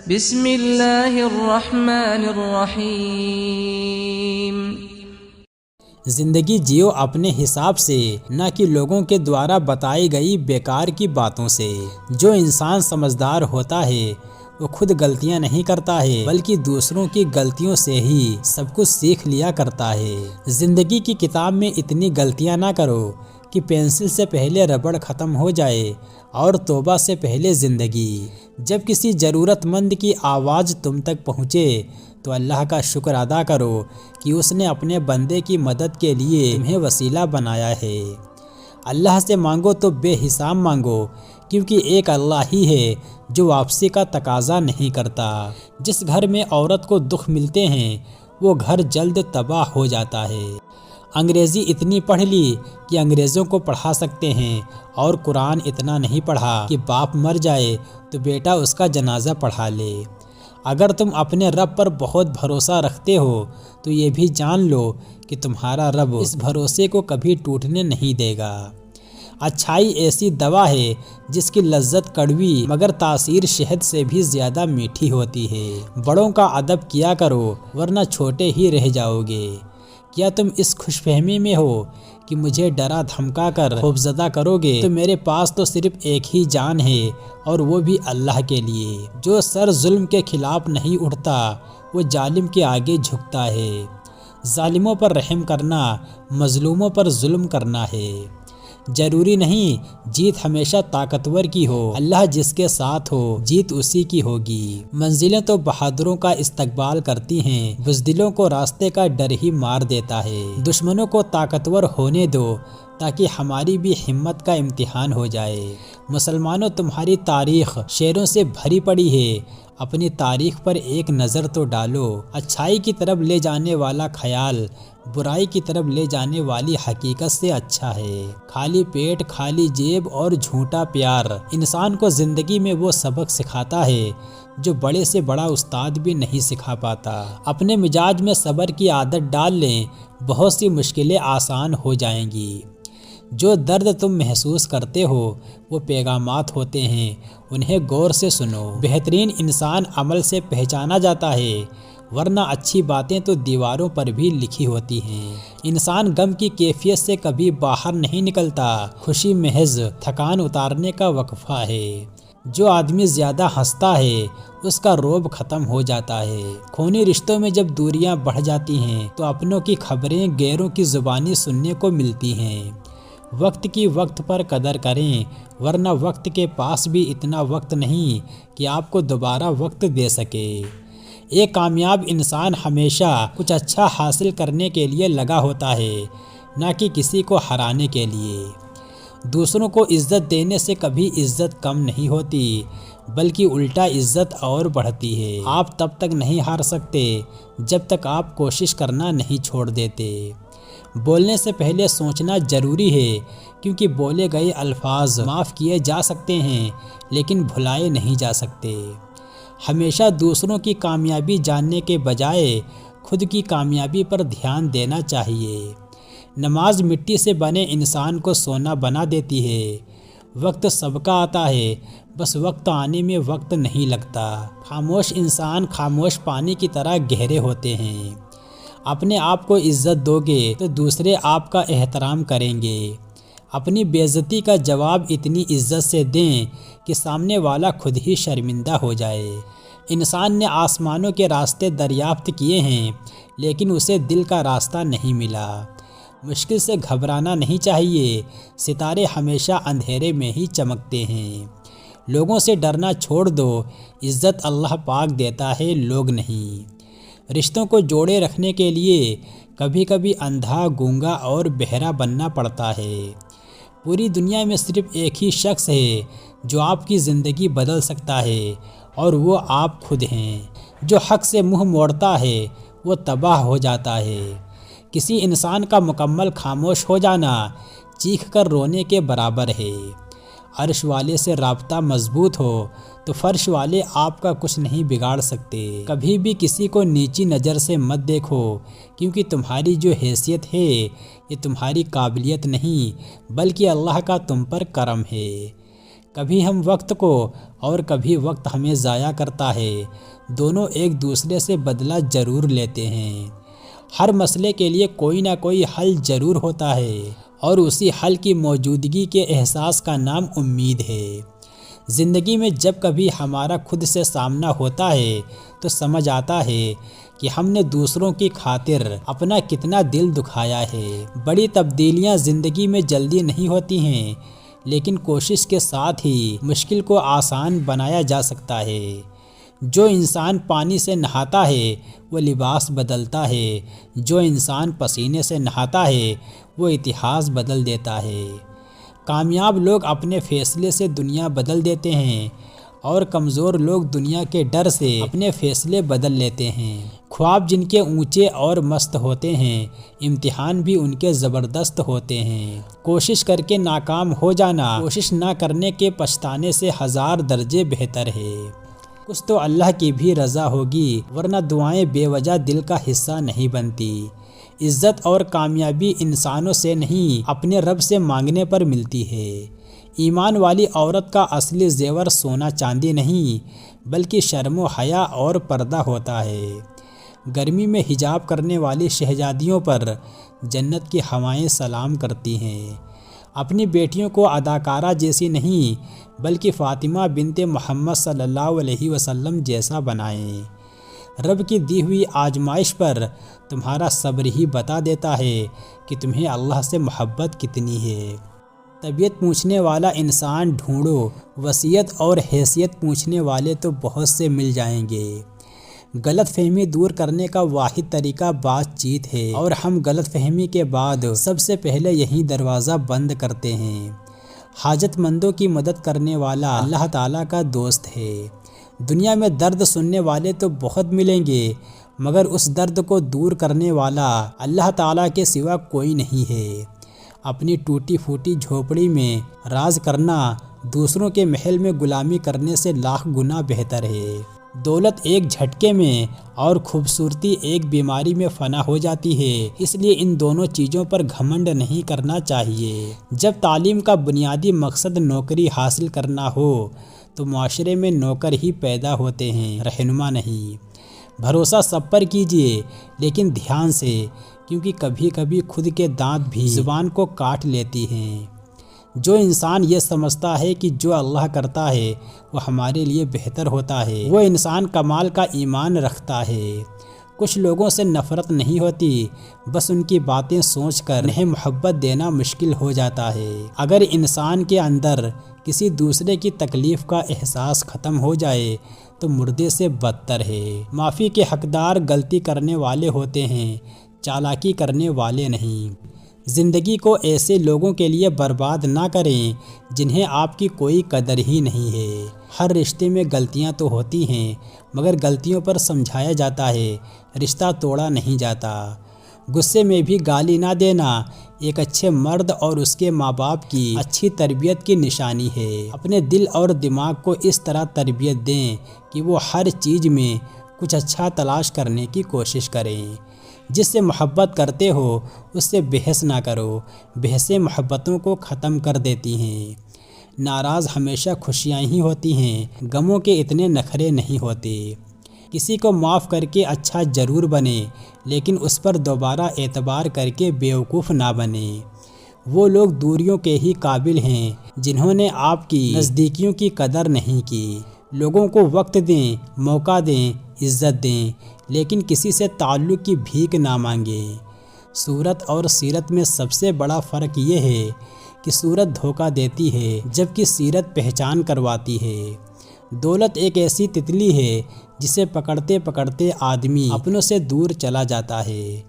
بسم اللہ الرحمن الرحیم۔ زندگی جیو اپنے حساب سے، نہ کہ لوگوں کے دوارا بتائی گئی بیکار کی باتوں سے۔ جو انسان سمجھدار ہوتا ہے وہ خود غلطیاں نہیں کرتا ہے بلکہ دوسروں کی غلطیوں سے ہی سب کچھ سیکھ لیا کرتا ہے۔ زندگی کی کتاب میں اتنی غلطیاں نہ کرو کہ پینسل سے پہلے ربڑ ختم ہو جائے اور توبہ سے پہلے زندگی۔ جب کسی ضرورت مند کی آواز تم تک پہنچے تو اللہ کا شکر ادا کرو کہ اس نے اپنے بندے کی مدد کے لیے تمہیں وسیلہ بنایا ہے۔ اللہ سے مانگو تو بے حساب مانگو، کیونکہ ایک اللہ ہی ہے جو واپسی کا تقاضا نہیں کرتا۔ جس گھر میں عورت کو دکھ ملتے ہیں وہ گھر جلد تباہ ہو جاتا ہے۔ انگریزی اتنی پڑھ لی کہ انگریزوں کو پڑھا سکتے ہیں، اور قرآن اتنا نہیں پڑھا کہ باپ مر جائے تو بیٹا اس کا جنازہ پڑھا لے۔ اگر تم اپنے رب پر بہت بھروسہ رکھتے ہو تو یہ بھی جان لو کہ تمہارا رب اس بھروسے کو کبھی ٹوٹنے نہیں دے گا۔ اچھائی ایسی دوا ہے جس کی لذت کڑوی مگر تاثیر شہد سے بھی زیادہ میٹھی ہوتی ہے۔ بڑوں کا ادب کیا کرو ورنہ چھوٹے ہی رہ جاؤ گے۔ کیا تم اس خوش فہمی میں ہو کہ مجھے ڈرا دھمکا کر خوفزدہ کرو گے؟ تو میرے پاس تو صرف ایک ہی جان ہے اور وہ بھی اللہ کے لیے۔ جو سر ظلم کے خلاف نہیں اٹھتا وہ ظالم کے آگے جھکتا ہے۔ ظالموں پر رحم کرنا مظلوموں پر ظلم کرنا ہے۔ ضروری نہیں جیت ہمیشہ طاقتور کی ہو، اللہ جس کے ساتھ ہو جیت اسی کی ہوگی۔ منزلیں تو بہادروں کا استقبال کرتی ہیں، بزدلوں کو راستے کا ڈر ہی مار دیتا ہے۔ دشمنوں کو طاقتور ہونے دو تاکہ ہماری بھی ہمت کا امتحان ہو جائے۔ مسلمانوں تمہاری تاریخ شیروں سے بھری پڑی ہے، اپنی تاریخ پر ایک نظر تو ڈالو۔ اچھائی کی طرف لے جانے والا خیال برائی کی طرف لے جانے والی حقیقت سے اچھا ہے۔ خالی پیٹ خالی جیب اور جھوٹا پیار انسان کو زندگی میں وہ سبق سکھاتا ہے جو بڑے سے بڑا استاد بھی نہیں سکھا پاتا۔ اپنے مزاج میں صبر کی عادت ڈال لیں، بہت سی مشکلیں آسان ہو جائیں گی۔ جو درد تم محسوس کرتے ہو وہ پیغامات ہوتے ہیں، انہیں غور سے سنو۔ بہترین انسان عمل سے پہچانا جاتا ہے، ورنہ اچھی باتیں تو دیواروں پر بھی لکھی ہوتی ہیں۔ انسان غم کی کیفیت سے کبھی باہر نہیں نکلتا، خوشی محض تھکان اتارنے کا وقفہ ہے۔ جو آدمی زیادہ ہنستا ہے اس کا روب ختم ہو جاتا ہے۔ خونی رشتوں میں جب دوریاں بڑھ جاتی ہیں تو اپنوں کی خبریں غیروں کی زبانی سننے کو ملتی ہیں۔ وقت کی وقت پر قدر کریں، ورنہ وقت کے پاس بھی اتنا وقت نہیں کہ آپ کو دوبارہ وقت دے سکے۔ ایک کامیاب انسان ہمیشہ کچھ اچھا حاصل کرنے کے لیے لگا ہوتا ہے، نہ کہ کسی کو ہرانے کے لیے۔ دوسروں کو عزت دینے سے کبھی عزت کم نہیں ہوتی بلکہ الٹا عزت اور بڑھتی ہے۔ آپ تب تک نہیں ہار سکتے جب تک آپ کوشش کرنا نہیں چھوڑ دیتے۔ بولنے سے پہلے سوچنا ضروری ہے، کیونکہ بولے گئے الفاظ معاف کیے جا سکتے ہیں لیکن بھلائے نہیں جا سکتے۔ ہمیشہ دوسروں کی کامیابی جاننے کے بجائے خود کی کامیابی پر دھیان دینا چاہیے۔ نماز مٹی سے بنے انسان کو سونا بنا دیتی ہے۔ وقت سب کا آتا ہے، بس وقت آنے میں وقت نہیں لگتا۔ خاموش انسان خاموش پانی کی طرح گہرے ہوتے ہیں۔ اپنے آپ کو عزت دو گے تو دوسرے آپ کا احترام کریں گے۔ اپنی بے عزتی کا جواب اتنی عزت سے دیں کہ سامنے والا خود ہی شرمندہ ہو جائے۔ انسان نے آسمانوں کے راستے دریافت کیے ہیں لیکن اسے دل کا راستہ نہیں ملا۔ مشکل سے گھبرانا نہیں چاہیے، ستارے ہمیشہ اندھیرے میں ہی چمکتے ہیں۔ لوگوں سے ڈرنا چھوڑ دو، عزت اللہ پاک دیتا ہے، لوگ نہیں۔ رشتوں کو جوڑے رکھنے کے لیے کبھی کبھی اندھا گونگا اور بہرا بننا پڑتا ہے۔ پوری دنیا میں صرف ایک ہی شخص ہے جو آپ کی زندگی بدل سکتا ہے اور وہ آپ خود ہیں۔ جو حق سے منہ موڑتا ہے وہ تباہ ہو جاتا ہے۔ کسی انسان کا مکمل خاموش ہو جانا چیخ کر رونے کے برابر ہے۔ عرش والے سے رابطہ مضبوط ہو تو فرش والے آپ کا کچھ نہیں بگاڑ سکتے۔ کبھی بھی کسی کو نیچی نظر سے مت دیکھو، کیونکہ تمہاری جو حیثیت ہے یہ تمہاری قابلیت نہیں بلکہ اللہ کا تم پر کرم ہے۔ کبھی ہم وقت کو اور کبھی وقت ہمیں ضائع کرتا ہے، دونوں ایک دوسرے سے بدلہ ضرور لیتے ہیں۔ ہر مسئلے کے لیے کوئی نہ کوئی حل ضرور ہوتا ہے، اور اسی حل کی موجودگی کے احساس کا نام امید ہے۔ زندگی میں جب کبھی ہمارا خود سے سامنا ہوتا ہے تو سمجھ آتا ہے کہ ہم نے دوسروں کی خاطر اپنا کتنا دل دکھایا ہے۔ بڑی تبدیلیاں زندگی میں جلدی نہیں ہوتی ہیں، لیکن کوشش کے ساتھ ہی مشکل کو آسان بنایا جا سکتا ہے۔ جو انسان پانی سے نہاتا ہے وہ لباس بدلتا ہے، جو انسان پسینے سے نہاتا ہے وہ اتہاس بدل دیتا ہے۔ کامیاب لوگ اپنے فیصلے سے دنیا بدل دیتے ہیں، اور کمزور لوگ دنیا کے ڈر سے اپنے فیصلے بدل لیتے ہیں۔ خواب جن کے اونچے اور مست ہوتے ہیں، امتحان بھی ان کے زبردست ہوتے ہیں۔ کوشش کر کے ناکام ہو جانا کوشش نہ کرنے کے پچھتانے سے 1000 درجے بہتر ہے۔ کچھ تو اللہ کی بھی رضا ہوگی، ورنہ دعائیں بے وجہ دل کا حصہ نہیں بنتی۔ عزت اور کامیابی انسانوں سے نہیں اپنے رب سے مانگنے پر ملتی ہے۔ ایمان والی عورت کا اصلی زیور سونا چاندی نہیں بلکہ شرم و حیا اور پردہ ہوتا ہے۔ گرمی میں حجاب کرنے والی شہزادیوں پر جنت کی ہوائیں سلام کرتی ہیں۔ اپنی بیٹیوں کو اداکارہ جیسی نہیں بلکہ فاطمہ بنت محمد صلی اللہ علیہ وسلم جیسا بنائیں۔ رب کی دی ہوئی آزمائش پر تمہارا صبر ہی بتا دیتا ہے کہ تمہیں اللہ سے محبت کتنی ہے۔ طبیعت پوچھنے والا انسان ڈھونڈو، وصیت اور حیثیت پوچھنے والے تو بہت سے مل جائیں گے۔ غلط فہمی دور کرنے کا واحد طریقہ بات چیت ہے، اور ہم غلط فہمی کے بعد سب سے پہلے یہی دروازہ بند کرتے ہیں۔ حاجت مندوں کی مدد کرنے والا اللہ تعالیٰ کا دوست ہے۔ دنیا میں درد سننے والے تو بہت ملیں گے، مگر اس درد کو دور کرنے والا اللہ تعالیٰ کے سوا کوئی نہیں ہے۔ اپنی ٹوٹی پھوٹی جھوپڑی میں راز کرنا دوسروں کے محل میں غلامی کرنے سے لاکھ گنا بہتر ہے۔ دولت ایک جھٹکے میں اور خوبصورتی ایک بیماری میں فنا ہو جاتی ہے، اس لیے ان دونوں چیزوں پر گھمنڈ نہیں کرنا چاہیے۔ جب تعلیم کا بنیادی مقصد نوکری حاصل کرنا ہو تو معاشرے میں نوکر ہی پیدا ہوتے ہیں، رہنما نہیں۔ بھروسہ سب پر کیجیے، لیکن دھیان سے، کیونکہ کبھی کبھی خود کے دانت بھی زبان کو کاٹ لیتی ہیں۔ جو انسان یہ سمجھتا ہے کہ جو اللہ کرتا ہے وہ ہمارے لیے بہتر ہوتا ہے، وہ انسان کمال کا ایمان رکھتا ہے۔ کچھ لوگوں سے نفرت نہیں ہوتی، بس ان کی باتیں سوچ کر انہیں محبت دینا مشکل ہو جاتا ہے۔ اگر انسان کے اندر کسی دوسرے کی تکلیف کا احساس ختم ہو جائے تو مردے سے بدتر ہے۔ معافی کے حقدار غلطی کرنے والے ہوتے ہیں، چالاکی کرنے والے نہیں۔ زندگی کو ایسے لوگوں کے لیے برباد نہ کریں جنہیں آپ کی کوئی قدر ہی نہیں ہے۔ ہر رشتے میں غلطیاں تو ہوتی ہیں، مگر غلطیوں پر سمجھایا جاتا ہے، رشتہ توڑا نہیں جاتا۔ غصے میں بھی گالی نہ دینا ایک اچھے مرد اور اس کے ماں باپ کی اچھی تربیت کی نشانی ہے۔ اپنے دل اور دماغ کو اس طرح تربیت دیں کہ وہ ہر چیز میں کچھ اچھا تلاش کرنے کی کوشش کریں۔ جس سے محبت کرتے ہو اس سے بحث نہ کرو، بحثیں محبتوں کو ختم کر دیتی ہیں۔ ناراض ہمیشہ خوشیاں ہی ہوتی ہیں، غموں کے اتنے نخرے نہیں ہوتے۔ کسی کو معاف کر کے اچھا ضرور بنے، لیکن اس پر دوبارہ اعتبار کر کے بیوقوف نہ بنے۔ وہ لوگ دوریوں کے ہی قابل ہیں جنہوں نے آپ کی نزدیکیوں کی قدر نہیں کی۔ لوگوں کو وقت دیں، موقع دیں، عزت دیں، لیکن کسی سے تعلق کی بھیک نہ مانگیں۔ صورت اور سیرت میں سب سے بڑا فرق یہ ہے کہ صورت دھوکہ دیتی ہے جبکہ سیرت پہچان کرواتی ہے۔ دولت ایک ایسی تتلی ہے جسے پکڑتے پکڑتے آدمی اپنوں سے دور چلا جاتا ہے۔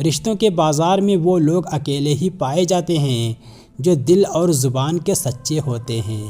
رشتوں کے بازار میں وہ لوگ اکیلے ہی پائے جاتے ہیں جو دل اور زبان کے سچے ہوتے ہیں۔